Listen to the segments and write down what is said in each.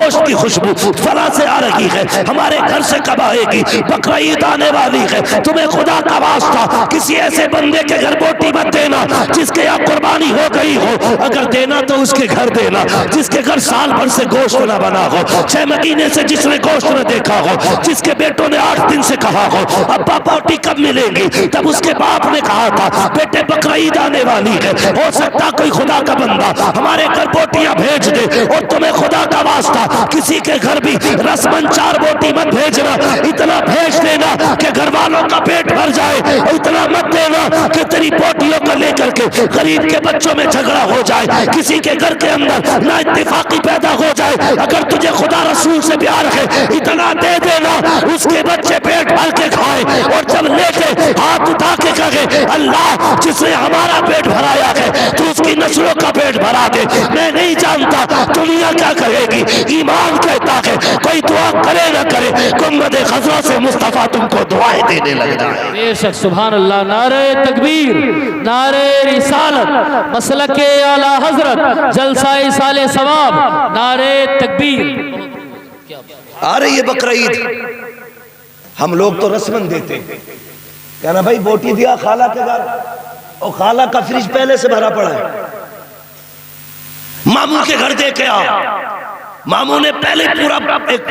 گوشت کی خوشبو فلاں سے آ رہی ہے، ہمارے گھر سے کب آئے گی؟ بقرعید آنے والی ہے، تمہیں خدا کا واسطہ کسی ایسے بندے کے گھر بوٹی مت دینا جس کے یہاں قربانی ہو گئی ہو، اگر دینا تو اس کے گھر دینا جس کے گھر سال بھر سے گوشت نہ بنا ہو، 6 مہینے سے جس نے گوشت نہ دیکھا ہو، جس کے بیٹوں نے 8 دن سے کہا ہو ابا بوٹی کب ملیں گی، تب اس کے باپ نے کہا تھا بیٹے بقرعید آنے والی ہے، ہو سکتا کوئی خدا کا بندہ ہمارے گھر بوٹیاں بھیج دے، اور تمہیں خدا کا واسطہ کسی کے گھر بھی رسمن 4 بوٹی مت بھیجنا، اتنا بھیج دینا کہ گھر والوں کا پیٹ بھر جائے، اتنا مت دینا کہ تیری بوٹیوں کو لے کر کے غریب کے بچوں میں جھگڑا ہو جائے، کسی کے گھر کے اندر نا اتفاقی پیدا ہو جائے۔ اگر تجھے خدا رسول سے پیار ہے اتنا دے دینا اس کے بچے پیٹ بھر کے کھائے، اور جب لے کے ہاتھ اٹھا کے کہے اللہ جس نے ہمارا پیٹ بھرایا ہے تو اس کی نسلوں کا پیٹ بھرا دے۔ میں نہیں جانتا دنیا کیا کہے گی، ایمان کہتا ہے کوئی دعا کرے نہ کرے گنبد خضرا سے مصطفیٰ تم کو دعائیں دینے لگ جائے۔ بے شک سبحان اللہ، نعرہ تکبیر، نعرہ رسالت، مسلک اعلی حضرت، جلسہ سال ثواب، نعرہ تکبیر۔ آ رہی ہے بقرعید، ہم لوگ تو رسمن دیتے ہیں، کہنا بھائی بوٹی دیا خالہ کے گھر، اور خالہ کا فریج پہلے سے بھرا پڑا ہے، ماموں کے گھر دے کے آ، ماموں نے پہلے پورا ایک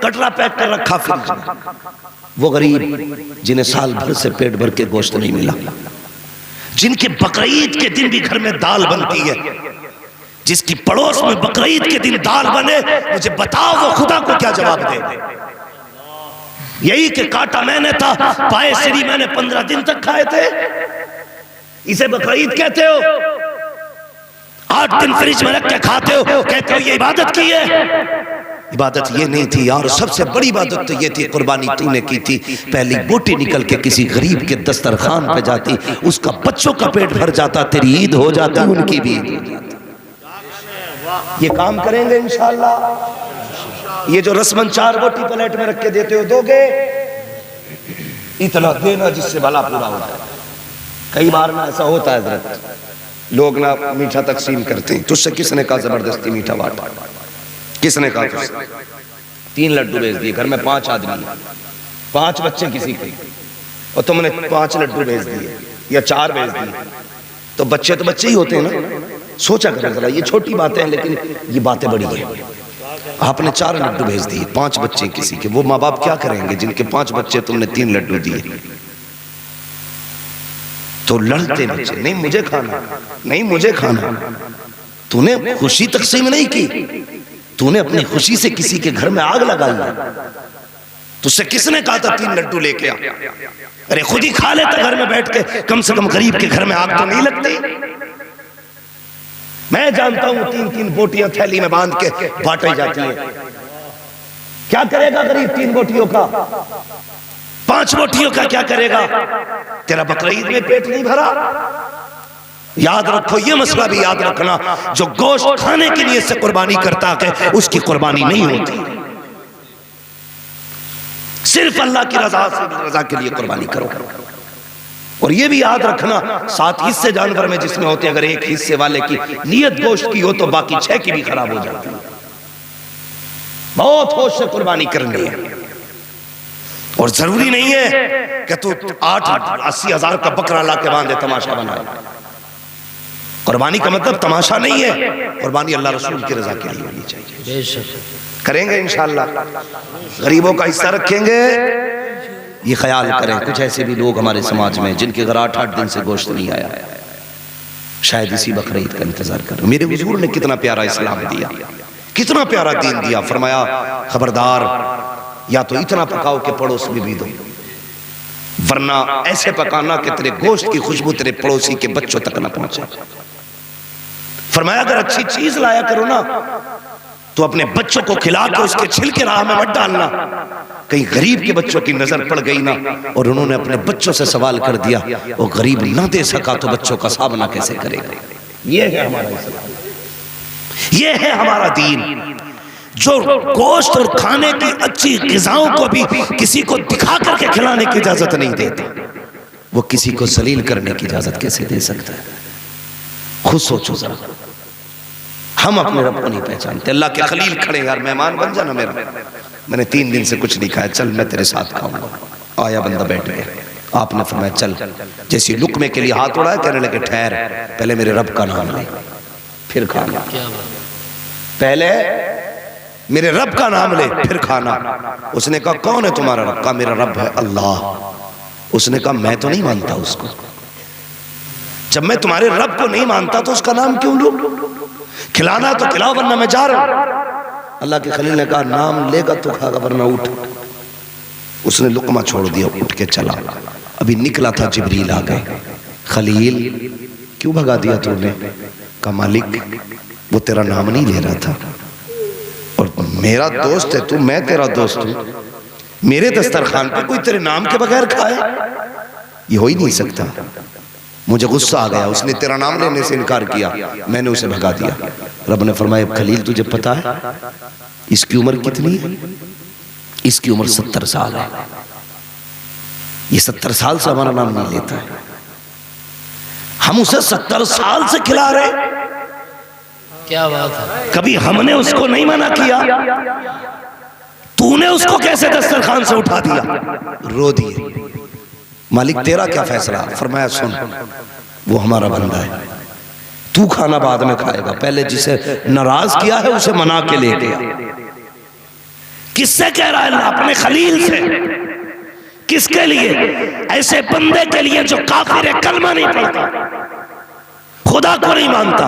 کٹرا پیک کر رکھا فریج میں۔ وہ غریب جنہیں سال بھر سے پیٹ بھر کے گوشت نہیں ملا، جن کے بقرعید کے دن بھی گھر میں دال بنتی ہے، جس کی پڑوس میں بقرعید کے دن دال بنے، مجھے بتاؤ وہ خدا کو کیا جواب دے؟ یہی کہ کاٹا میں نے تھا، پائے سری میں نے 15 دن تک کھائے تھے، اسے بقرعید کہتے ہو؟ 8 دن فریج میں رکھ کے کھاتے ہو، کہتے ہو یہ عبادت کی ہے؟ عبادت یہ نہیں تھی یار، سب سے بڑی عبادت تو یہ تھی قربانی تو نے کی تھی، پہلی بوٹی نکل کے کسی غریب کے دسترخوان پہ جاتی، اس کا بچوں کا پیٹ بھر جاتا، تیری عید ہو جاتی، ان کی بھی عید ہو جاتی۔ یہ کام کریں گے انشاءاللہ؟ یہ جو رسمن 4 بوٹی پلیٹ میں رکھ کے دیتے ہو دو گے؟ اتنا دینا جس سے بھلا پورا ہو جائے۔ کئی بار نہ ایسا ہوتا ہے حضرت، لوگ نہ میٹھا تقسیم کرتے ہیں، تجھ سے کس نے کہا زبردستی میٹھا بانٹ؟ کس نے کہا تجھ سے؟ 3 لڈو بھیج دیے، گھر میں 5 آدمی ہیں، 5 بچے کسی کے، اور تم نے 5 لڈو بھیج دیے یا 4 بھیج دیے، تو بچے ہی ہوتے ہیں نا۔ سوچا کریں ذرا، یہ چھوٹی باتیں ہیں لیکن یہ باتیں بڑی ہیں۔ آپ نے 4 لڈو بھیج دیے، 5 بچے کسی کے، وہ ماں باپ کیا کریں گے جن کے 5 بچے تم نے 3 لڈو دیے؟ تو لڑتے بچے، نہیں مجھے کھانا، نہیں مجھے کھانا۔ تو نے خوشی تقسیم نہیں کی، تو نے اپنی خوشی سے کسی کے گھر میں آگ لگائی۔ تو سے کس نے کہا تھا 3 لڈو لے کے آ؟ ارے خود ہی کھا لیتا گھر میں بیٹھ کے، کم سے کم غریب کے گھر میں آگ تو نہیں لگتی۔ میں جانتا ہوں 3 بوٹیاں تھیلی میں باندھ کے بانٹی جاتی ہیں، کیا کرے گا غریب 3 بوٹیوں کا؟ 5 بوٹیوں کا کیا کرے گا؟ تیرا بقرعید میں پیٹ نہیں بھرا؟ یاد رکھو، یہ مسئلہ بھی یاد رکھنا، جو گوشت کھانے کی نیت سے قربانی کرتا ہے اس کی قربانی نہیں ہوتی، صرف اللہ کی رضا کے لیے قربانی کرو۔ اور یہ بھی یاد رکھنا 7 حصے جانور میں جس میں ہوتے ہیں، اگر ایک حصے والے کی نیت گوشت کی ہو تو باقی 6 کی بھی خراب ہو جاتی ہے۔ بہت ہوش سے قربانی کرنی ہے، اور ضروری نہیں ہے کہ تو 80 ہزار کا بکرا لا کے باندھے تماشا بنائے۔ قربانی کا مطلب تماشا نہیں ہے، قربانی اللہ رسول کی رضا کے لیے ہونی چاہیے۔ کریں گے انشاءاللہ، غریبوں کا حصہ رکھیں گے۔ یہ خیال کریں، کچھ ایسے بھی لوگ ہمارے سماج میں جن کے گھر 8 دن سے گوشت نہیں آیا، شاید اسی بقرعید کا انتظار کر۔ میرے حضور نے کتنا پیارا اسلام دیا، کتنا پیارا دین دیا، فرمایا خبردار یا تو اتنا پکاؤ کہ پڑوس میں بھی دو، ورنہ ایسے پکانا کہ تیرے گوشت کی خوشبو تیرے پڑوسی کے بچوں تک نہ پہنچے۔ فرمایا اگر اچھی چیز لایا کرو نا تو اپنے بچوں کو کھلا کے اس کے چھلکے راہ میں مت ڈالنا، کہیں غریب کے بچوں کی نظر پڑ گئی نا اور انہوں نے اپنے بچوں سے سوال کر دیا وہ غریب نہ دے سکا تو بچوں کا سامنا کیسے کرے گا؟ یہ ہے ہمارا اسلام، یہ ہے ہمارا دین، جو گوشت اور کھانے کی اچھی غذاؤں کو بھی کسی کو دکھا کر کے کھلانے کی اجازت نہیں دیتے، وہ کسی کو ذلیل کرنے کی اجازت کیسے دے سکتا ہے؟ خود سوچو ذرا، ہم اپنے رب کو نہیں پہچانتے. اللہ کے خلیل کھڑے, یار مہمان بن جانا میرا, میں نے 3 دن سے کچھ نہیں کھایا, چل میں تیرے ساتھ کھاؤں گا. آیا بندہ بیٹھ گیا, آپ نے فرمایا چل. جیسی لقمے کے لیے ہاتھ اڑایا, کہنے لگے ٹھہر, پہلے میرے رب کا نام لے پھر کھانا. پہلے میرے رب کا نام لے پھر کھانا. اس نے کہا کون ہے تمہارا رب؟ کہا میرا رب ہے اللہ. اس نے کہا میں تو نہیں مانتا اس کو. جب میں تمہارے رب کو نہیں مانتا تو اس کا نام کیوں لوں؟ کھلانا تو کھلاؤ ورنہ میں جا رہا ہوں. اللہ کے خلیل نے کہا نام لے گا تو کھا گا ورنہ اٹھ. اس نے لقمہ چھوڑ دیا, اٹھ کے چلا. ابھی نکلا تھا جبریل آ گئے. خلیل کیوں بھگا دیا تو نے؟ کہا مالک وہ تیرا نام نہیں لے رہا تھا, اور میرا دوست ہے تو, میں تیرا دوست ہوں. میرے دسترخوان پہ کوئی تیرے نام کے بغیر کھائے؟ یہ ہو ہی نہیں سکتا. مجھے غصہ آ گیا, اس نے تیرا نام لینے سے انکار کیا, میں نے اسے بھگا دیا. رب نے فرمایا خلیل تجھے پتا ہے اس کی عمر کتنی ہے؟ اس کی عمر 70 سال ہے. یہ 70 سال سے ہمارا نام نہیں لیتا ہے. ہم اسے 70 سال سے کھلا رہے. کیا بات ہے. کبھی ہم نے اس کو نہیں منع کیا, تو نے اس کو کیسے دسترخوان سے اٹھا دیا؟ رو دیے. مالک تیرا کیا فیصلہ؟ فرمایا سن, وہ ہمارا بندہ ہے, تو کھانا بعد میں کھائے گا. پہلے جسے ناراض کیا ہے اسے منا کے لے گیا. کس سے کہہ رہا ہے اللہ؟ اپنے خلیل سے. کس کے لیے؟ ایسے بندے کے لیے جو کافر ہے, کلمہ نہیں پڑھتا, خدا کو نہیں مانتا.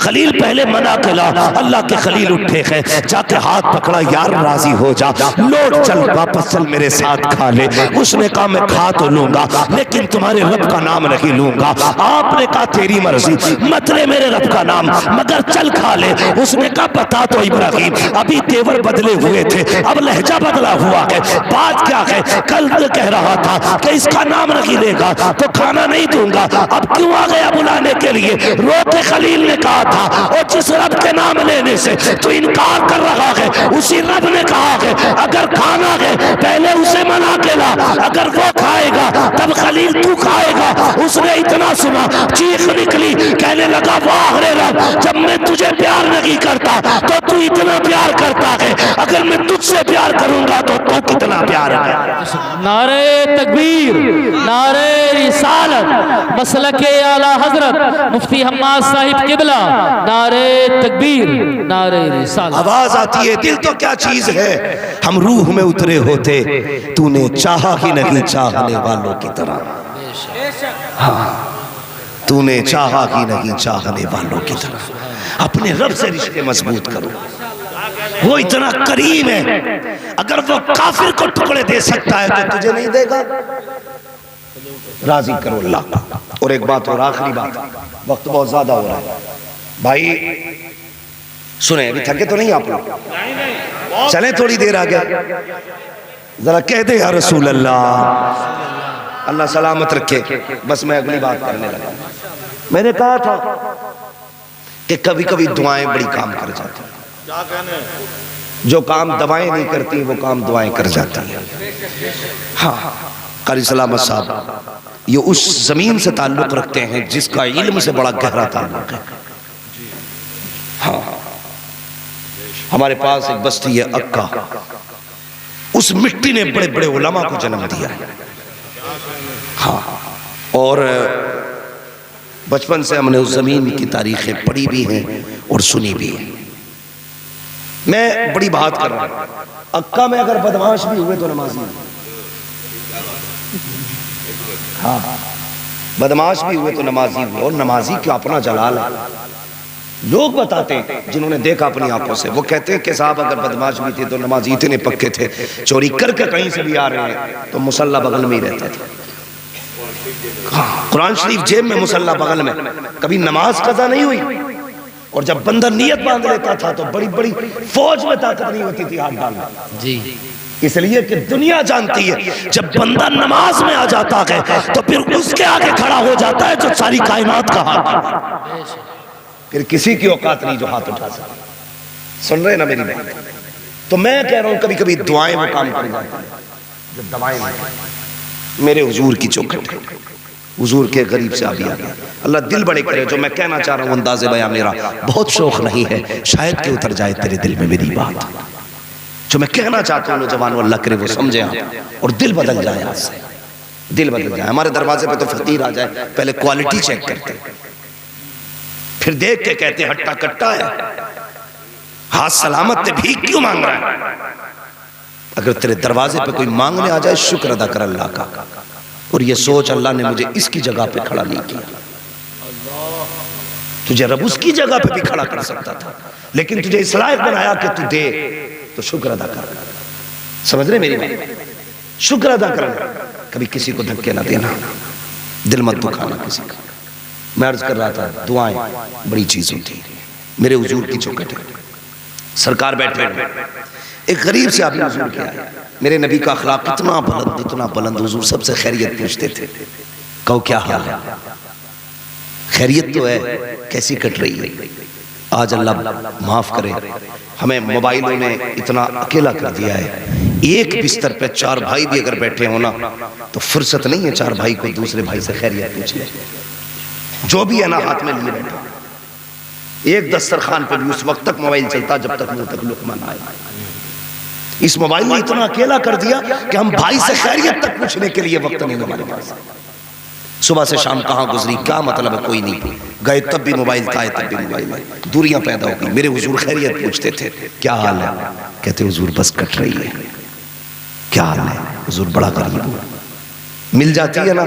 خلیل پہلے منع کلا. اللہ کے خلیل اٹھے ہیں, جا کے ہاتھ پکڑا, یار راضی ہو جا, لوٹ چل, واپس چل میرے ساتھ کھا لے. اس نے کہا میں کھا تو لوں گا لیکن تمہارے رب کا نام نہیں لوں گا. آپ نے کہا تیری مرضی, مت لے میرے رب کا نام مگر چل کھا لے. اس نے کہا بتا تو ابراہیم, ابھی تیور بدلے ہوئے تھے, اب لہجہ بدلا ہوا ہے. بات کیا ہے؟ کل کہہ رہا تھا کہ اس کا نام نہیں لے گا تو کھانا نہیں دوں گا, اب کیوں آ گیا بلانے کے لیے؟ روتے خلیل نے کہا تھا, اور جس رب کے نام لینے سے تو انکار کر رہا ہے, اسی رب نے کہا ہے اگر کھانا ہے پہلے اسے منا کے لا, اگر وہ کھائے گا تب خلیل تو کھائے گا. اس نے اتنا سنا, چیخ نکلی, کہنے لگا واہ رے رب, جب میں تجھے پیار نہیں کرتا تو تو اتنا پیار کرتا ہے, اگر میں تجھ سے پیار کروں گا تو تو کتنا پیار ہے. نعرہ تکبیر, نعرہ رسالت, مسلک اعلیٰ حضرت مفتی حماد صاحب قبلہ, نعرہ تکبیر, نعرہ رسالت. آواز آتی ہے, دل تو کیا چیز ہے, ہم روح میں اترے ہوتے, تو نے چاہا ہی نہیں چاہنے والوں کی طرح. ہاں, تو نے چاہا ہی نہیں چاہنے والوں کی طرح. اپنے رب سے رشتے مضبوط کرو, وہ اتنا کریم ہے, اگر وہ کافر کو ٹکڑے دے سکتا ہے تو تجھے نہیں دے گا؟ راضی کرو اللہ. اور ایک بات اور آخری بات, وقت بہت زیادہ ہو رہا ہے بھائی, سنیں, ابھی تھکے تو نہیں آپ لوگ؟ چلیں تھوڑی دیر آگے, ذرا کہہ دے یا رسول اللہ. اللہ سلامت رکھے. بس میں اگلی بات کرنے لگا. میں نے کہا تھا کہ کبھی کبھی دعائیں بڑی کام کر جاتی ہیں. جو کام دوائیں نہیں کرتی وہ کام دعائیں کر جاتی ہیں. ہاں, قاری سلامت صاحب یہ اس زمین سے تعلق رکھتے ہیں جس کا علم سے بڑا گہرا تعلق ہے. ہاں, ہمارے پاس ایک بستی ہے اکا, اس مٹی نے بڑے بڑے علماء کو جنم دیا ہے. ہاں, اور بچپن سے ہم نے اس زمین کی تاریخیں پڑھی بھی ہیں اور سنی بھی ہیں. میں بڑی بات کر رہا ہوں, اکا میں اگر بدمعاش بھی ہوئے تو نمازی ہوئے. ہاں, بدمعاش بھی ہوئے تو نمازی ہوئے, اور نمازی کیا اپنا جلال ہے. لوگ بتاتے ہیں جنہوں نے دیکھا اپنی آنکھوں سے, وہ کہتے ہیں کہ صاحب اگر بدمعاش بھی تھے تو نمازی اتنے پکے تھے, چوری کر کے کہیں سے بھی آ رہے ہیں تو مصلی بغل میں ہی رہتا تھا. قرآن شریف جیب میں, مصلی بغل میں, کبھی نماز قضا نہیں ہوئی. اور جب بندہ نیت باندھ لیتا تھا تو بڑی بڑی فوج میں طاقت نہیں ہوتی تھی ہاتھ ڈالنا. جی, اس لیے کہ دنیا جانتی ہے جب بندہ نماز میں آ جاتا ہے تو پھر اس کے آگے کھڑا ہو جاتا ہے جو ساری کائنات کا ہاتھ, پھر کسی کی اوقات نہیں جو ہاتھ اٹھا سکتا. سن رہے نا میری بات؟ تو میں کہہ رہا ہوں کبھی کبھی دعائیں وہ کام کر جاتی ہیں جو دوائیں نہیں. میرے حضور کی چوکھٹ ہے, حضور کے غریب سے آبی آ گیا. اللہ دل بڑے کرے. جو میں کہنا چاہ رہا ہوں انداز بیان میرا بہت شوق نہیں ہے, شاید کہ اتر جائے تیرے دل میں میری بات. جو میں کہنا چاہتا ہوں نوجوانوں, اللہ کرے وہ سمجھیں آپ اور دل بدل جائے. آج سے دل بدل جائے. ہمارے دروازے پہ تو فقیر آ جائے, پہلے کوالٹی چیک کرتے, پھر دیکھ کے کہتے ہٹا کٹا ہے, ہاتھ سلامت تے بھیک کیوں مانگ رہا ہے. اگر تیرے دروازے پہ کوئی مانگنے آ جائے, شکر ادا کر اللہ کا, اور یہ سوچ اللہ نے مجھے اس کی جگہ پہ کھڑا نہیں کیا. تجھے رب اس کی جگہ پہ بھی کھڑا کر سکتا تھا, لیکن تجھے اس لائق بنایا کہ تو دے, تو شکر ادا کر. سمجھ رہے میری بات؟ شکر ادا کرنا. کبھی کسی کو دھکے نہ دینا, دل مت دکھانا کسی کا. میں عرض کر رہا تھا دعائیں بڑی چیز ہوتی. میرے حضور کی چوکٹ ہے, سرکار بیٹھے ہیں, ایک غریب سے آبی حضور کے آئے. میرے نبی کا اخلاق اتنا بلند, حضور سب سے خیریت پوچھتے تھے. کہو کیا حال ہے, خیریت تو ہے, کیسی کٹ رہی ہے. آج اللہ معاف کرے, ہمیں موبائلوں نے اتنا اکیلا کر دیا ہے. ایک بستر پہ 4 بھائی بھی اگر بیٹھے ہونا تو فرصت نہیں ہے 4 بھائی کو دوسرے بھائی سے خیریت پوچھ لے. جو بھی ہے نا ہاتھ میں لیے بیٹھا. ایک دسترخوان پہ بھی اس وقت تک موبائل چلتا جب تک منہ تک لقمہ نہ آئے. اس موبائل نے اتنا اکیلا کر دیا کہ ہم بھائی سے خیریت تک پوچھنے کے لیے وقت نہیں ہمارے پاس. صبح سے شام کہاں گزری, کیا مطلب ہے, کوئی نہیں گئے تب بھی موبائل تھا, تب بھی موبائل ہے. دوریاں پیدا ہو گئی. میرے حضور خیریت پوچھتے تھے, کیا حال ہے, کہتے حضور بس کٹ رہی ہے. کیا حال ہے حضور, بڑا غریب ہوں, مل جاتی ہے نا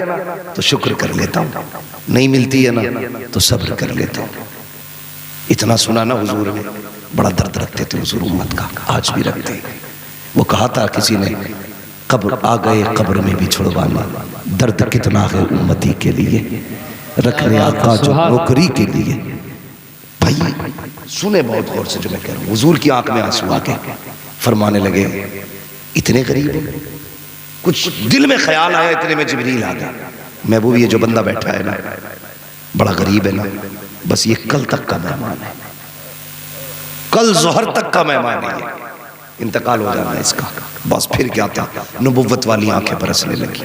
تو شکر کر لیتا ہوں, نہیں ملتی ہے نا تو صبر کر لیتا ہوں. اتنا سنا نا حضور نے, بڑا درد رکھتے تھے حضور امت کا, آج بھی رکھتے ہیں. وہ کہا تھا کسی نے, قبر آ گئے قبر میں بھی چھڑوانا, درد کتنا ہے امتی کے لیے, رکھنے آقا جو نوکری کے لیے. بھائی سنے بہت غور سے جو میں کہہ رہا ہوں. حضور کی آنکھ میں آنسو آ گئے, فرمانے لگے اتنے غریب ہیں. کچھ دل میں خیال آیا, اتنے میں جبریل آ گیا. محبوب یہ جو بندہ بیٹھا ہے نا بڑا غریب ہے نا, بس یہ کل تک کا مہمان ہے, کل ظہر تک کا مہمان ہے, انتقال ہو جانا ہے اس کا. بس پھر کیا تھا, نبوت والی آنکھیں برسنے لگی.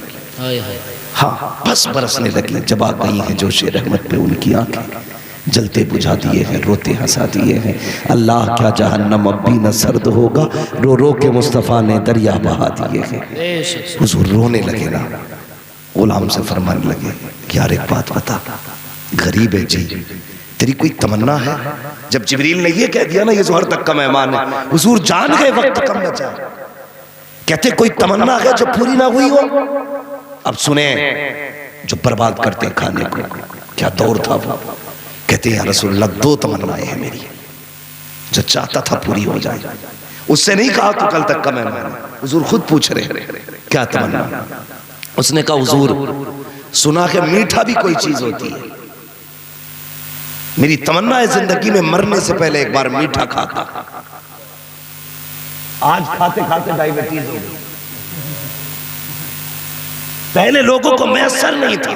ہاں بس برسنے لگی. جب آ گئی ہیں جوش رحمت پہ ان کی آنکھیں, جلتے بجھا دیے ہیں, روتے ہنسا دیے ہیں. اللہ کیا جہنم اب بھی نہ سرد ہوگا, رو رو کے مصطفیٰ نے دریا بہا دیے ہیں. حضور رونے لگے نا, غلام سے فرمانے لگے کہ یار ایک بات بتا, غریب ہے جی, تیری کوئی تمنا ہے؟ جب جبریل نے یہ کہہ دیا نا یہ ظہر تک کا مہمان ہے, حضور جان گئے وقت کم بچا. کہتے کوئی تمنا ہے جو پوری نہ ہوئی ہو؟ اب سنیں, جو برباد کرتے کھانے کو, کیا دور تھا وہ. کہتے ہیں یا رسول اللہ 2 تمنائیں ہیں میری, جو چاہتا تھا پوری ہو جائے. اس سے نہیں کہا تو کل تک کا مہمان ہے, حضور خود پوچھ رہے کیا تمنا. اس نے کہا حضور سنا کہ میٹھا بھی کوئی چیز ہوتی ہے, میری تمنا ہے زندگی میں مرنے سے پہلے ایک بار میٹھا کھاتا. آج کھاتے کھاتے ڈائیبٹیز ہو گئی, پہلے لوگوں کو میسر نہیں تھا,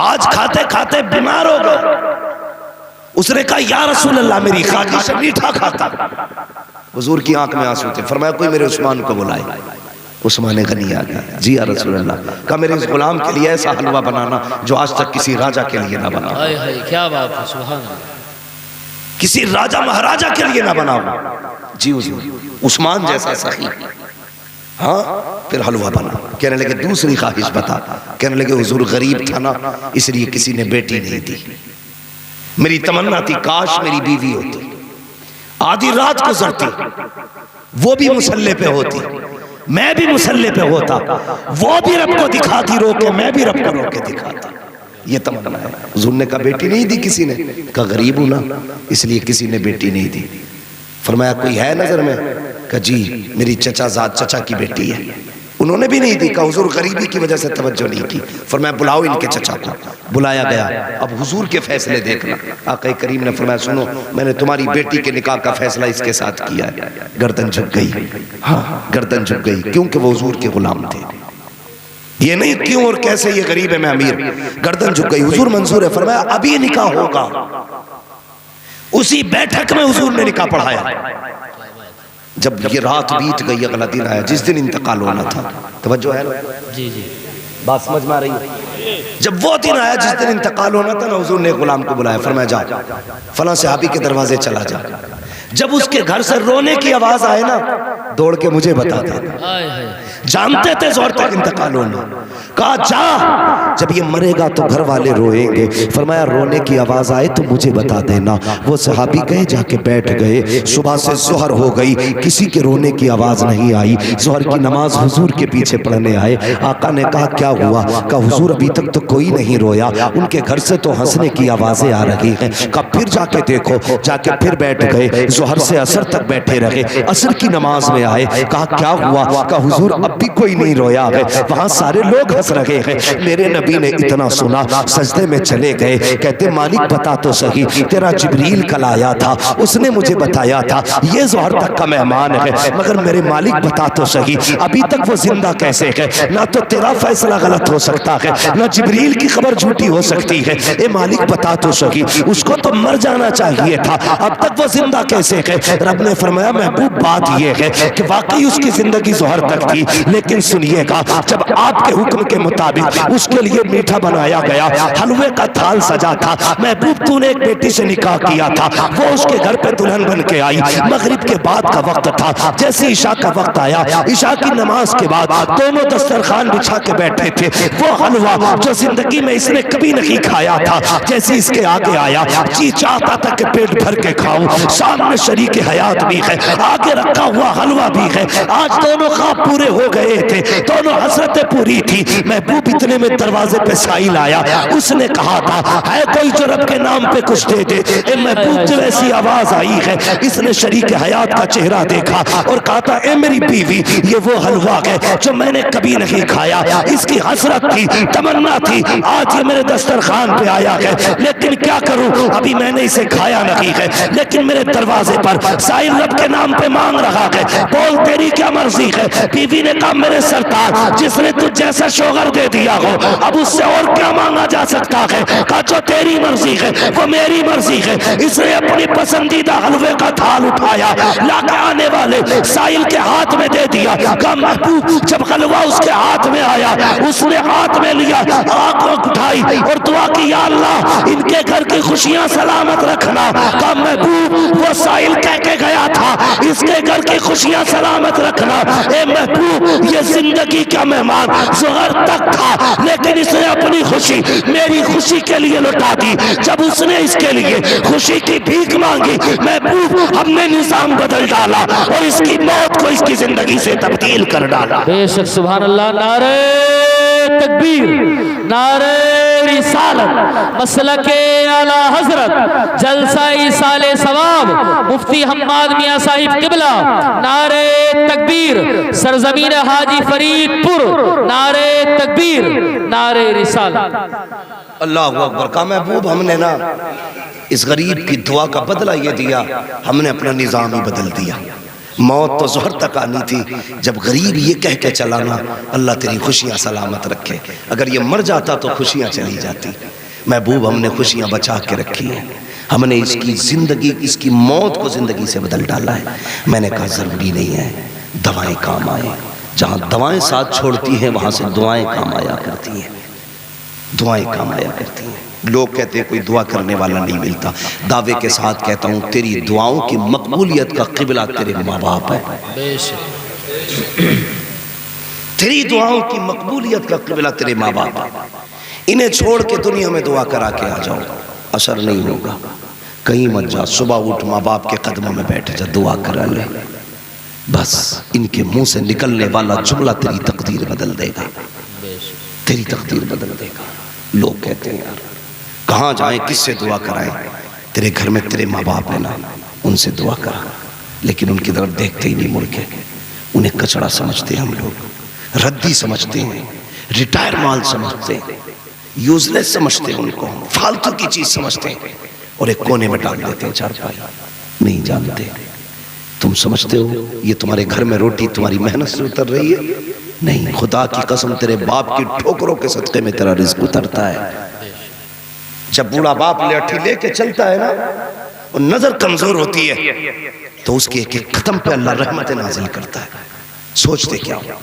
آج کھاتے کھاتے بیمار ہو گئے. اس نے کہا یا رسول اللہ میری خواہش میٹھا کھاتا. حضور کی آنکھ میں آنسو تھے, فرمایا کوئی میرے عثمان کو بلائے. عثمان غنی آ گیا, جی یا رسول اللہ. کہا میرے اس غلام کے لیے ایسا حلوہ بنانا جو آج تک کسی راجہ کے لیے نہ بنا. کیا بات ہے, سبحان اللہ. کسی راجہ مہاراجہ کے لیے نہ بنا. جی حضور. عثمان جیسا سخی, ہاں پھر حلوہ بنا. کہنے لگے دوسری خواہش بتا. کہنے لگے حضور غریب تھا نا اس لیے کسی نے بیٹی نہیں دی, میری تمنا تھی کاش میری بیوی ہوتی, آدھی رات گزرتی, وہ بھی مسلح پہ ہوتی, میں بھی مسلح پہ ہوتا, وہ بھی رب کو دکھاتی رو کے, میں بھی رب کو رو کے دکھاتا. یہ تمنا ہے. حضور نے کہا بیٹی نہیں دی کسی نے؟ کہا غریب ہوں نا اس لیے کسی نے بیٹی نہیں دی. فرمایا کوئی ہے نظر میں؟ کہا جی میری چچا زاد چچا کی بیٹی ہے, انہوں نے بھی نہیں دی. کہا حضور غریبی کی وجہ سے توجہ نہیں کی. فرمایا بلاؤ ان کے چچا کو. بلایا گیا. اب حضور کے فیصلے دیکھنا. آقا کریم نے فرمایا سنو میں نے تمہاری بیٹی کے نکاح کا فیصلہ اس کے ساتھ کیا ہے. گردن جھک گئی, ہاں گردن جھک گئی, کیونکہ وہ حضور کے غلام تھے. یہ نہیں کیوں اور کیسے یہ غریب ہے میں امیر. گردن جھک گئی. حضور منظور ہے. فرمایا ابھی نکاح ہوگا. اسی بیٹھک میں حضور نے نکاح پڑھایا. جب یہ رات بیت گئی اگلا دن آیا جس دن انتقال ہونا تھا. توجہ ہے جی جی. بات سمجھ میں آ رہی ہے؟ جب وہ دن آیا جس دن انتقال ہونا تھا نا، حضور نے غلام کو بلایا، فرمایا جا فلاں صحابی کے دروازے چلا جا، جب اس کے گھر سے رونے کی آواز آئے نا دوڑ کے مجھے بتا دینا، جانتے تھے زہر تک انتقال ہونا، کہا جا جب یہ مرے گا تو گھر والے روئیں گے، فرمایا رونے کی آواز آئے تو مجھے بتا دینا۔ وہ صحابی گئے، جا کے بیٹھ گئے، صبح سے ظہر ہو گئی، کسی کے رونے کی آواز نہیں آئی، ظہر کی نماز حضور کے پیچھے پڑھنے آئے، آقا نے کہا کیا ہوا؟ کہا حضور ابھی تک تو کوئی نہیں رویا، ان کے گھر سے تو ہنسنے کی آوازیں آ رہی ہیں۔ کہا پھر جا کے دیکھو، جا کے پھر بیٹھ گئے، ظہر سے عصر تک بیٹھے رہے، عصر کی نماز میں آئے، کہا کیا ہوا؟ کہا حضور اب بھی کوئی نہیں رویا ہے، وہاں سارے لوگ ہنس رہے ہیں۔ میرے نبی نے اتنا سنا، سجدے میں چلے گئے، کہتے مالک بتا تو صحیح، تیرا جبریل کل آیا تھا، اس نے مجھے بتایا تھا یہ ظہر تک کا مہمان ہے، مگر میرے مالک بتا تو صحیح ابھی تک وہ زندہ کیسے ہے؟ نہ تو تیرا فیصلہ غلط ہو سکتا ہے، نہ جبریل کی خبر جھوٹی ہو سکتی ہے، اے مالک بتا تو صحیح اس کو تو مر جانا چاہیے تھا، اب تک وہ زندہ کیسے ہے؟ رب نے فرمایا محبوب بات یہ ہے کہ واقعی اس کی زندگی ظہر تک تھی، لیکن سنیے گا جب آپ کے حکم کے مطابق اس کے لیے میٹھا بنایا گیا، حلوے کا تھال سجا تھا، محبوب تو نے ایک بیٹی سے نکاح کیا تھا، وہ اس کے گھر پہ دلہن بن کے آئی، مغرب کے بعد کا وقت تھا، جیسے عشاء کا وقت آیا، عشاء کی نماز کے بعد دونوں دسترخوان بچھا کے بیٹھے تھے، وہ حلوہ جو زندگی میں اس نے کبھی نہیں کھایا تھا جیسے اس کے آگے آیا، جی چاہتا تھا کہ پیٹ بھر کے کھاؤں، سامنے شریک حیات بھی ہے، آگے رکھا ہوا حلوہ بھی ہے، آج دونوں خواب پورے ہو گئے تھے، دونوں حسرتیں پوری تھی۔ محبوب اتنے میں دروازے پہ سائل آیا، اس نے کہا تھا ہے کوئی جو رب کے نام پہ کچھ دے دے؟ اے محبوب جو ایسی آواز آئی ہے، اس نے شریک حیات کا چہرہ دیکھا اور کہا تھا اے میری بیوی یہ وہ حلوہ ہے جو میں نے کبھی نہیں کھایا، اس کی حسرت تھی، تمنا تھی، آج یہ میرے دسترخوان پہ آیا ہے، لیکن کیا کروں ابھی میں نے اسے کھایا نہیں ہے، لیکن میرے دروازے پر سائل رب کے نام پہ مانگ رہا ہے، بول تیری کیا مرضی ہے؟ بیوی نے کہا میرے سرکار جس نے تجھ جیسا شوہر دے دیا ہو اب اس سے اور کیا مانگا جا سکتا ہے؟ کہا جو تیری مرضی ہے وہ میری مرضی ہے۔ اس نے اپنی پسندیدہ حلوے کا تھال اٹھایا، لا کے آنے والے سائل کے ہاتھ میں دے دیا، کہا محبوب جب حلوہ اس کے ہاتھ میں آیا اس نے ہاتھ میں لیا، آنکھوں اٹھائی اور دعا کی یا اللہ ان کے گھر کی خوشیاں سلامت رکھنا۔ کہا محبوب وہ سائل کہہ کے گیا تھا اس کے گھر کی خوشیاں سلامت رکھنا۔ اے محبوب یہ زندگی کا مہمان ظہر تک تھا، لیکن اس نے اپنی خوشی میری خوشی کے لیے لٹا دی، جب اس نے اس کے لیے خوشی کی بھیک مانگی محبوب ہم نے نظام بدل ڈالا اور اس کی موت کو اس کی زندگی سے تبدیل کر ڈالا۔ بے شک سبحان اللہ، نعرہ تکبیر، نعرہ رسالت، مسلک اعلی حضرت جلسہ ایصال ثواب مفتی حماد میاں صاحب قبلہ، نعرہ تکبیر، سرزمین حاجی فرید پور، نعرہ تکبیر، نعرہ رسالت۔ اللہ اکبر۔ کہا محبوب ہم نے نا اس غریب کی دعا کا بدلہ یہ دیا، ہم نے اپنا نظام ہی بدل دیا۔ موت تو ظہر تک آنی تھی، جب غریب یہ کہہ کے چلانا اللہ تیری خوشیاں سلامت رکھے، اگر یہ مر جاتا تو خوشیاں چلی جاتی۔ محبوب ہم نے خوشیاں بچا کے رکھی ہیں، ہم نے اس کی زندگی اس کی موت کو زندگی سے بدل ڈالا ہے۔ میں نے کہا ضروری نہیں ہے دوائیں کام آئیں، جہاں دوائیں ساتھ چھوڑتی ہیں وہاں سے دعائیں کام آیا کرتی ہیں، دعائیں کام آیا کرتی ہیں۔ لوگ کہتے ہیں کوئی دعا کرنے والا نہیں ملتا، دعوے کے ساتھ کہتا ہوں تیری دعاؤں کی مقبولیت کا قبلہ تیرے ماں باپ ہے، تیری دعاؤں کی مقبولیت کا قبلہ تیرے ماں باپ ہے۔ انہیں چھوڑ کے دنیا میں دعا کرا کے آ جاؤ، اثر نہیں ہوگا۔ کہیں مت جا، صبح اٹھ ماں باپ کے قدموں میں بیٹھ جا، دعا کرا لے، بس ان کے منہ سے نکلنے والا جملہ تیری تقدیر بدل دے گا، تیری تقدیر بدل دے گا۔ لوگ کہتے ہیں یار کہاں جائیں، کس سے دعا کرائیں؟ تیرے گھر میں تیرے ماں باپ ہیں نا، ان سے دعا کرا، لیکن ان کی طرف دیکھتے ہی نہیں مڑ کے، انہیں کچڑا سمجھتے ہیں ہم لوگ، ردی سمجھتے ہیں، ریٹائر مال سمجھتے ہیں، یوزلیس سمجھتے ہیں، ان کو فالتو کی چیز سمجھتے ہیں اور ایک کونے میں ڈال دیتے ہیں چارپائی۔ نہیں جانتے، تم سمجھتے ہو یہ تمہارے گھر میں روٹی تمہاری محنت سے اتر رہی ہے؟ نہیں، خدا کی قسم تیرے باپ کی ٹھوکروں کے صدقے میں تیرا رزق اترتا ہے۔ جب بوڑھا باپ لاٹھی لے کے چلتا ہے نا اور نظر کمزور ہوتی ہے تو اس کے ایک ایک قدم پہ اللہ رحمت نازل کرتا ہے۔ سوچتے کیا ہو؟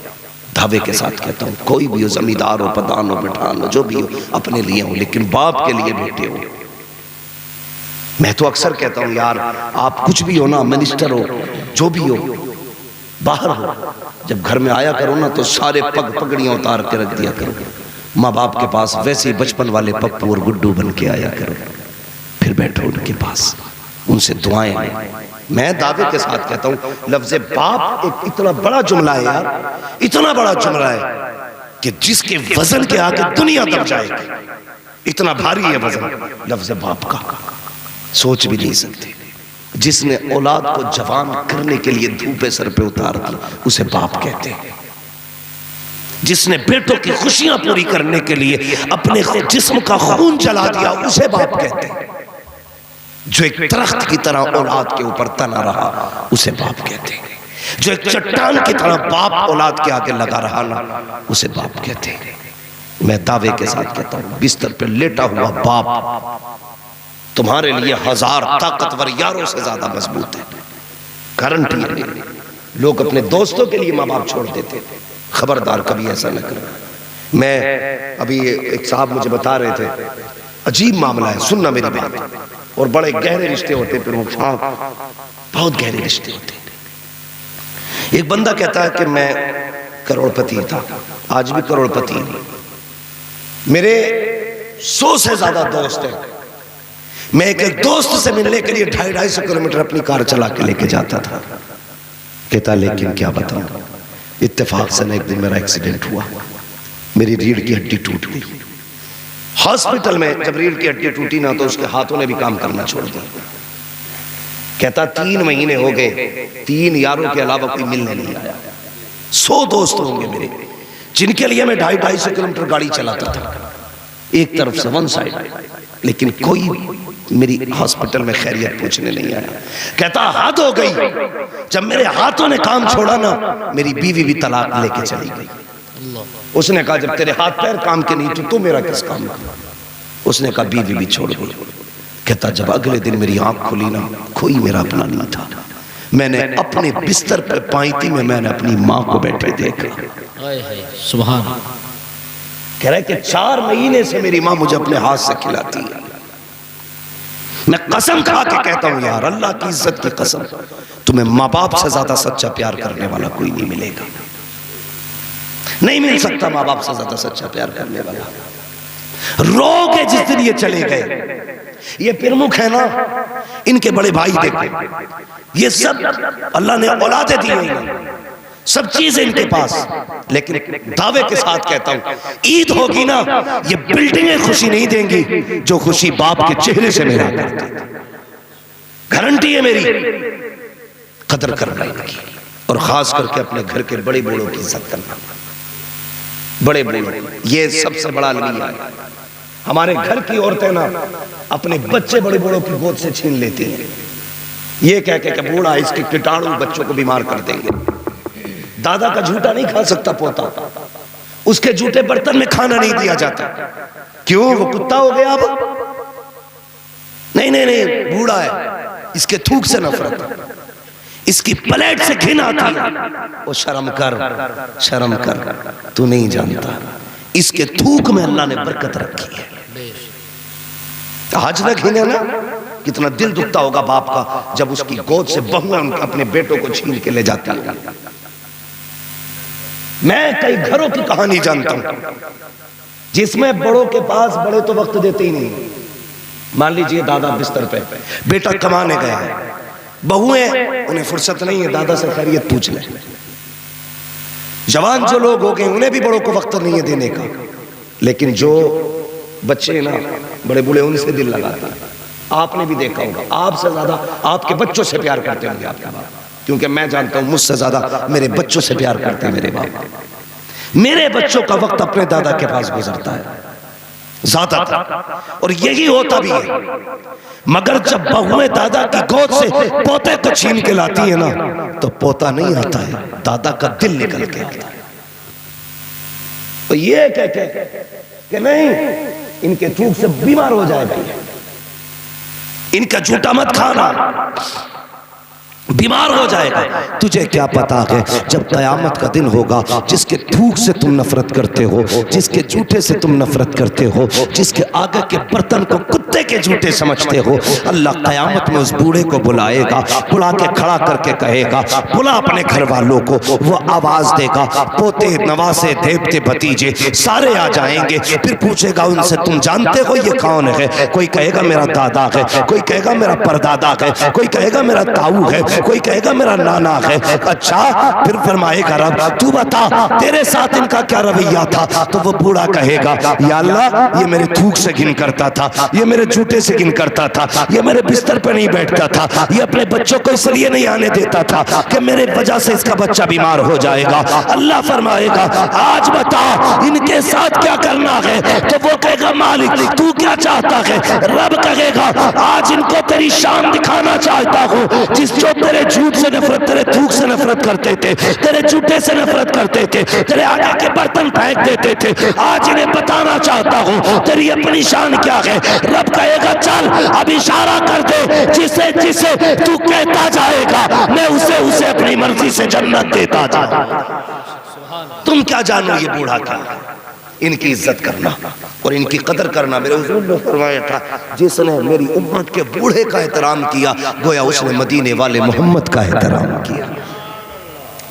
دعوے کے ساتھ کہتا ہوں، کوئی بھی ہو، زمیندار ہو، پٹھان ہو، پٹھان ہو، جو بھی ہو، اپنے لیے ہو، لیکن باپ کے لیے بیٹے ہو۔ میں تو اکثر کہتا ہوں یار آپ کچھ بھی ہو نا، منسٹر ہو، جو بھی ہو، باہر ہو، جب گھر میں آیا کرو نا تو سارے پگڑیاں اتار کے رکھ دیا کرو، ماں باپ کے پاس ویسے بچپن والے پپو اور گڈو بن کے آیا کرو، پھر بیٹھو ان کے پاس، ان سے دعائیں لیں۔ میں دعوے کے ساتھ کہتا ہوں لفظ باپ ایک اتنا بڑا جملہ ہے یار، اتنا بڑا جملہ ہے کہ جس کے وزن کے آگے دنیا دب جائے گی، اتنا بھاری ہے وزن لفظ باپ کا، سوچ بھی نہیں سکتے۔ جس نے اولاد کو جوان کرنے کے لیے دھوپے سر پہ اتار دی اسے باپ کہتے ہیں۔ جس نے بیٹوں کی خوشیاں پوری کرنے کے لیے اپنے جسم کا خون جلا دیا اسے باپ کہتے ہیں۔ جو ایک درخت کی طرح اولاد کے اوپر تنا رہا اسے باپ کہتے ہیں۔ جو ایک چٹان کی طرح باپ اولاد کے آگے لگا رہا نا اسے باپ کہتے ہیں۔ میں دعوے کے ساتھ کہتا ہوں بستر پہ لیٹا ہوا باپ تمہارے لیے 1000 طاقتور یاروں سے زیادہ مضبوط ہے، گارنٹی ہے۔ لوگ اپنے دوستوں کے لیے ماں باپ چھوڑ دیتے، خبردار کبھی ایسا نہ کرنا۔ میں ابھی ایک صاحب مجھے بتا رہے تھے، عجیب معاملہ ہے، سننا میری بات، اور بڑے گہرے رشتے ہوتے پھر وہ بہت گہرے رشتے ہوتے۔ ایک بندہ کہتا ہے کہ میں کروڑ پتی تھا، آج بھی کروڑ پتی ہوں، میرے 100 سے زیادہ دوست ہیں، میں ایک دوست سے ملنے کے لیے 250 کلومیٹر اپنی کار چلا کے لے کے جاتا تھا۔ کہتا لیکن کیا بتاؤں، اتفاق سے ایک دن میرا ایکسیڈنٹ ہوا، میری ریڑھ کی ہڈی ٹوٹ گئی۔ ہاسپٹل میں جب ریڑھ کی ہڈی ٹوٹی نا تو اس کے ہاتھوں نے بھی کام کرنا چھوڑ دیا۔ کہتا 3 مہینے ہو گئے، 3 یاروں کے علاوہ کوئی ملنے نہیں آیا۔ 100 دوست ہوں گے میرے جن کے لیے میں 250 کلومیٹر گاڑی چلاتا تھا، ایک طرف سے ون سائڈ، لیکن کوئی میری ہاسپٹل میں خیریت پوچھنے نہیں آیا۔ کہتا حد ہو گئی، جب میرے ہاتھوں نے کام چھوڑا نا میری بیوی بھی طلاق لے کے چلی گئی۔ اس نے کہا جب تیرے ہاتھ پیر کام کے نہیں تو میرا کس کام کا؟ اس نے کہا بیوی بھی چھوڑ گئی۔ کہتا جب اگلے دن میری آنکھ کھلی نا کوئی میرا اپنا نہیں تھا، میں نے اپنے بستر پہ پائنتی میں نے اپنی ماں کو بیٹھے دیکھا۔ سبحان کہہ رہا ہے کہ 4 مہینے سے میری ماں مجھے اپنے ہاتھ سے کھلاتی ہے۔ میں قسم کھا کے کہتا ہوں یار اللہ کی عزت کی قسم، تمہیں ماں باپ سے زیادہ سچا پیار کرنے والا کوئی نہیں ملے گا، نہیں مل سکتا ماں باپ سے زیادہ سچا پیار کرنے والا۔ رو کے جس دن یہ چلے گئے، یہ پرمکھ ہے نا، ان کے بڑے بھائی دیکھو، یہ سب اللہ نے اولادیں دی ہیں، سب چیزیں ان کے پاس، لیکن دعوے کے ساتھ کہتا ہوں عید ہوگی نا یہ بلڈنگیں خوشی نہیں دیں گی جو خوشی باپ کے چہرے سے ملا کرتی تھی۔ گارنٹی ہے میری، قدر کرنا ان کی، اور خاص کر کے اپنے گھر کے بڑے بوڑھوں کی عزت کرنا۔ بڑے بوڑھے یہ سب سے بڑا المیہ ہے۔ ہمارے گھر کی عورتیں نا اپنے بچے بڑے بوڑھوں کی گود سے چھین لیتی ہیں، یہ کہہ کہ بوڑھا اس کے کٹاڑو بچوں کو بیمار کر دیں گے۔ دادا کا جھوٹا نہیں کھا سکتا پوتا، اس کے جھوٹے برتن میں کھانا نہیں دیا جاتا، کیوں؟ وہ کتا ہو گیا اب؟ نہیں بوڑھا ہے، اس کے تھوک سے نفرت، اس کی پلیٹ سے گھن آتی ہے۔ وہ شرم کر تو نہیں جانتا اس کے تھوک میں اللہ نے برکت رکھی ہے۔ آج نہ گھنے نا، کتنا دل دکھتا ہوگا باپ کا جب اس کی گود سے بہویں اپنے بیٹوں کو چھین کے لے جاتی ہیں۔ میں کئی گھروں کی کہانی جانتا ہوں جس میں بڑوں کے پاس بڑے تو وقت دیتے ہی نہیں۔ مان لیجئے دادا بستر پہ، بیٹا کمانے گیا ہے، بہویں انہیں فرصت نہیں ہے دادا سے خیریت پوچھ لیں۔ جوان جو لوگ ہو گئے انہیں بھی بڑوں کو وقت نہیں ہے دینے کا، لیکن جو بچے نا بڑے بوڑھے ان سے دل لگاتا ہے۔ آپ نے بھی دیکھا ہوگا آپ سے زیادہ آپ کے بچوں سے پیار کرتے ہوں گے آپ کے باپ، کیونکہ میں جانتا ہوں مجھ سے زیادہ میرے بچوں سے پیار کرتے ہیں میرے باپ۔ میرے بچوں کا وقت اپنے دادا کے پاس گزرتا ہے زیادہ تر، اور یہی ہوتا بھی ہے، مگر جب بہویں دادا کی گود سے پوتے کو چھین کے لاتی ہیں نا تو پوتا نہیں آتا ہے، دادا کا دل نکل کے آتا ہے۔ تو یہ کہتے کہ نہیں ان کے تھوک سے بیمار ہو جائے گا، ان کا جھوٹا مت کھانا، بیمار ہو جائے گا. تجھے کیا پتا ہے جب قیامت کا دن ہوگا جس کے تھوک سے تم نفرت کرتے ہو, جس کے جوتے سے تم نفرت کرتے ہو, جس کے آگے کے برتن کو کتے کے جوتے سمجھتے ہو, اللہ قیامت میں اس بوڑھے کو بلائے گا, بلا کے کھڑا کر کے کہے گا بلا اپنے گھر والوں کو. وہ آواز دے گا, پوتے نواسے دیوتے بھتیجے سارے آ جائیں گے. پھر پوچھے گا ان سے تم جانتے ہو یہ کون ہے؟ کوئی کہے گا میرا دادا ہے, کوئی کہے گا میرا پردادا ہے, کوئی کہے گا میرا تاؤ ہے, کوئی کہے گا میرا نانا ہے. اچھا پھر فرمائے گا رب تو بتا تیرے ساتھ ان کا کیا رویہ تھا؟ تو وہ بوڑھا کہے گا یا اللہ یہ میرے تھوک سے گن کرتا تھا, یہ میرے جوتے سے گن کرتا تھا, یہ میرے بستر پہ نہیں بیٹھتا تھا, یہ اپنے بچوں کو اس لیے نہیں آنے دیتا تھا کہ میرے وجہ سے اس کا بچہ بیمار ہو جائے گا. اللہ فرمائے گا آج بتا ان کے ساتھ کیا کرنا ہے؟ تو وہ کہے گا مالک تو کیا چاہتا ہے؟ رب کہے گا آج ان کو تیری شان دکھانا چاہتا ہوں, جس جو تیرے جھوٹ سے نفرت, تیرے تھوک سے نفرت کرتے تھے, تیرے جوتے سے نفرت کرتے تھے, تیرے آگے کے برتن پھینک دیتے تھے, آج انہیں بتانا چاہتا ہوں تیری اپنی شان کیا ہے. رب کہے گا چل اب اشارہ کر دے, جسے جسے تو کہتا جائے گا میں اسے اسے اپنی مرضی سے جنت دیتا جاؤں گا. تم کیا جانو یہ بوڑھا کیا ہے؟ ان کی عزت کرنا اور ان کی قدر کرنا. میرے حضور نے فرمایا تھا جس نے میری امت کے بوڑھے کا احترام کیا گویا اس نے مدینے والے محمد کا احترام کیا.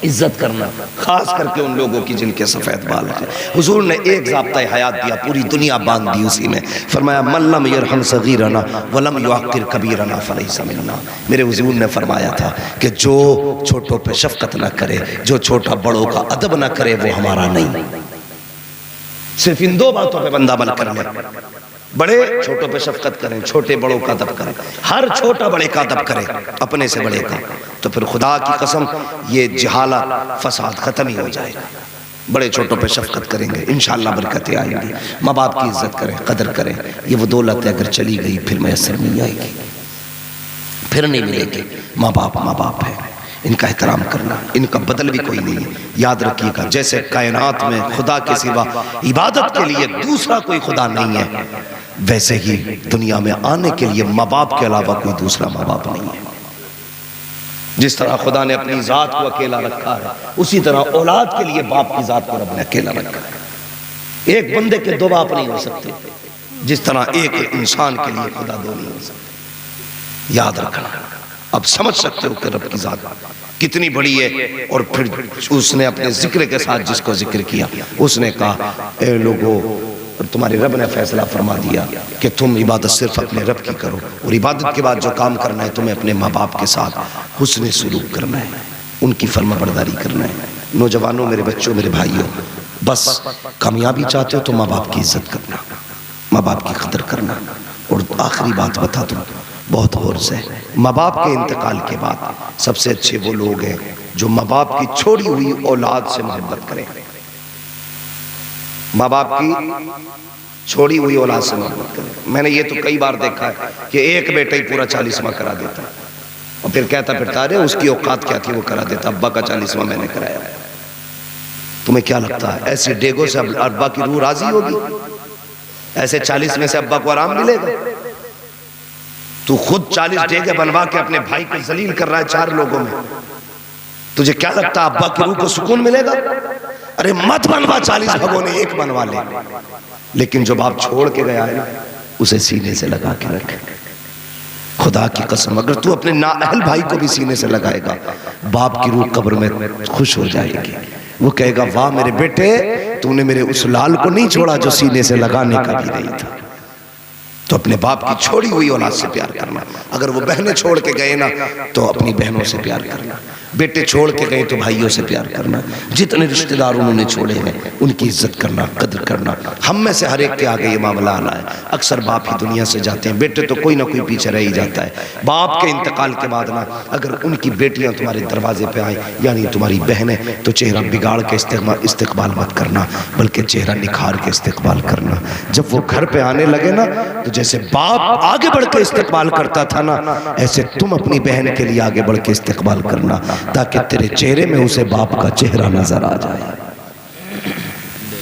عزت کرنا خاص کر کے ان لوگوں کی جن کے سفید بال ہیں. حضور نے ایک ضابطہ حیات دیا, پوری دنیا باندھ دی اسی میں. فرمایا من لم یرحم صغیرنا ولم یعقر کبیرنا فلیس منا. میرے حضور نے فرمایا تھا کہ جو چھوٹوں پہ شفقت نہ کرے, جو چھوٹا بڑوں کا ادب نہ کرے وہ ہمارا نہیں. صرف ان دو باتوں پہ بندہ عمل کر لے, بڑے چھوٹوں پہ شفقت کریں, چھوٹے بڑوں کا ادب کریں, ہر چھوٹا بڑے کا ادب کرے اپنے سے بڑے کا, تو پھر خدا کی قسم یہ جہالت فساد ختم ہی ہو جائے گا. بڑے چھوٹوں پہ شفقت کریں گے انشاءاللہ برکتیں آئیں گی. ماں باپ کی عزت کریں, قدر کریں. یہ وہ دولت ہے اگر چلی گئی پھر میسر نہیں آئے گی, پھر نہیں ملے گی. ماں باپ ہے, ان کا احترام کرنا, ان کا بدل بھی کوئی نہیں ہے. یاد رکھیے گا جیسے کائنات میں خدا کے سوا عبادت کے لیے دوسرا کوئی خدا نہیں ہے, ویسے ہی دنیا میں آنے کے لیے ماں باپ کے علاوہ کوئی دوسرا ماں باپ نہیں ہے. جس طرح خدا نے اپنی ذات کو اکیلا رکھا ہے اسی طرح اولاد کے لیے باپ کی ذات کو رب نے اکیلا رکھا ہے. ایک بندے کے دو باپ نہیں ہو سکتے, جس طرح ایک انسان کے لیے خدا دو نہیں ہو سکتے. یاد رکھنا. اب سمجھ سکتے ہو کہ رب کی ذات کتنی بڑی ہے. اور پھر اس نے اپنے ذکر کے ساتھ جس کو ذکر کیا اس نے کہا اے لوگو تمہارے رب نے فیصلہ فرما دیا کہ تم عبادت صرف اپنے رب کی کرو, اور عبادت کے بعد جو کام کرنا ہے تمہیں اپنے ماں باپ کے ساتھ حسن سلوک کرنا ہے, ان کی فرما برداری کرنا ہے. نوجوانوں, میرے بچوں, میرے بھائیوں, بس کامیابی چاہتے ہو تو ماں باپ کی عزت کرنا, ماں باپ کی قدر کرنا. اور آخری بات بتا دوں بہت غور سے, ماں باپ کے انتقال کے بعد سب سے اچھے وہ لوگ ہیں جو ماں باپ کی چھوڑی ہوئی اولاد سے محبت کریں. ماں باپ کی چھوڑی ہوئی اولاد سے محبت کریں. میں نے یہ تو کئی بار دیکھا ہے کہ ایک بیٹا ہی پورا 40واں کرا دیتا اور پھر کہتا پھرتا رہے اس کی اوقات کیا تھی وہ کرا دیتا. ابا کا 40واں میں نے کرایا. تمہیں کیا لگتا ہے ایسے ڈیگوں سے ابا کی روح راضی ہوگی؟ ایسے 40 میں سے ابا کو آرام ملے گا؟ تو خود 40 ڈیگے بنوا کے اپنے بھائی کو ذلیل کر رہا ہے 4 لوگوں میں. تجھے کیا لگتا ہے ابا کی روح کو سکون ملے گا؟ ارے مت بنوا 40 بھگونے, ایک بنوا لے. لیکن جو باپ چھوڑ کے گیا ہے نا اسے سینے سے لگا کے رکھے. خدا کی قسم اگر تو اپنے نااہل بھائی کو بھی سینے سے لگائے گا باپ کی روح قبر میں خوش ہو جائے گی. وہ کہے گا واہ میرے بیٹے, تو نے میرے اس لال کو نہیں چھوڑا جو سینے سے لگانے کا بھی نہیں تھا. تو اپنے باپ کی چھوڑی ہوئی اولاد سے پیار کرنا. اگر وہ بہنیں چھوڑ کے گئے نا تو اپنی بہنوں سے پیار کرنا. بیٹے چھوڑ کے گئے تو بھائیوں سے پیار کرنا. جتنے رشتہ دار انہوں نے چھوڑے ہیں ان کی عزت کرنا, قدر کرنا. ہم میں سے ہر ایک کے آگے یہ معاملہ آنا ہے. اکثر باپ ہی دنیا سے جاتے ہیں, بیٹے تو کوئی نہ کوئی پیچھے رہ ہی جاتا ہے. باپ کے انتقال کے بعد نا اگر ان کی بیٹیاں تمہارے دروازے پہ آئیں یعنی تمہاری بہنیں, تو چہرہ بگاڑ کے استقبال مت کرنا بلکہ چہرہ نکھار کے استقبال کرنا. جب وہ گھر پہ آنے لگے نا تو جیسے باپ آگے بڑھ کے استقبال کرتا تھا نا ایسے تم اپنی بہن کے لیے آگے بڑھ کے استقبال کرنا تاکہ تیرے چہرے میں اسے باپ کا چہرہ نظر آ جائے.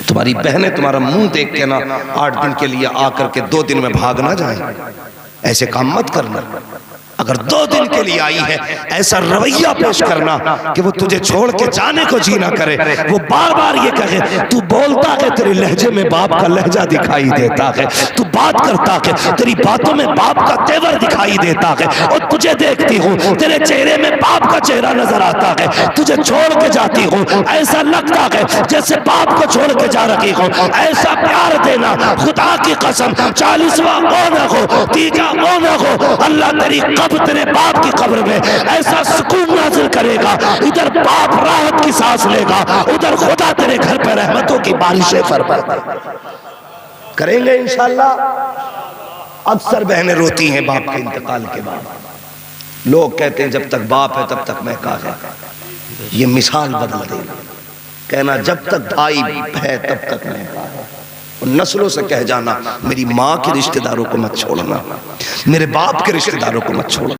تمہاری بہنیں تمہارا منہ دیکھ کے نا 8 دن کے لیے آ کر کے 2 دن میں بھاگ نہ جائیں. ایسے کام مت کرنا. اگر 2 دن کے لیے آئی ہے ایسا رویہ پیش کرنا کہ وہ تجھے چھوڑ کے جانے کو جی نہ کرے، وہ بار بار یہ کہے تو بولتا کہ تیرے لہجے میں باپ کا لہجہ دکھائی دیتا ہے، تو بات کرتا کہ تیری باتوں میں باپ کا تیور دکھائی دیتا ہے، اور تجھے دیکھتی ہوں تیرے چہرے میں باپ کا چہرہ نظر آتا ہے، تجھے چھوڑ کے جاتی ہوں ایسا لگتا ہے جیسے باپ کو چھوڑ کے جا رہی ہوں، ایسا پیار دینا خدا کی قسم 40واں نہ ہو 30واں نہ ہو، اللہ تیری قبر تیرے باپ کی قبر میں ایسا سکون نازل کرے گا، ادھر باپ راحت کی سانس لے گا، ادھر خدا تیرے گھر پہ رحمتوں کی بارشیں فرمائے کریں گے انشاءاللہ۔ اکثر بہنیں روتی ہیں باپ کے انتقال کے بعد، لوگ کہتے ہیں جب تک باپ ہے تب تک مہکا ہے، یہ مثال بدل دینا، کہنا جب تک بھائی ہے تب تک مہکا ہے، نسلوں سے کہہ جانا میری ماں کے رشتہ داروں کو مت چھوڑنا، میرے باپ کے رشتہ داروں کو مت چھوڑنا۔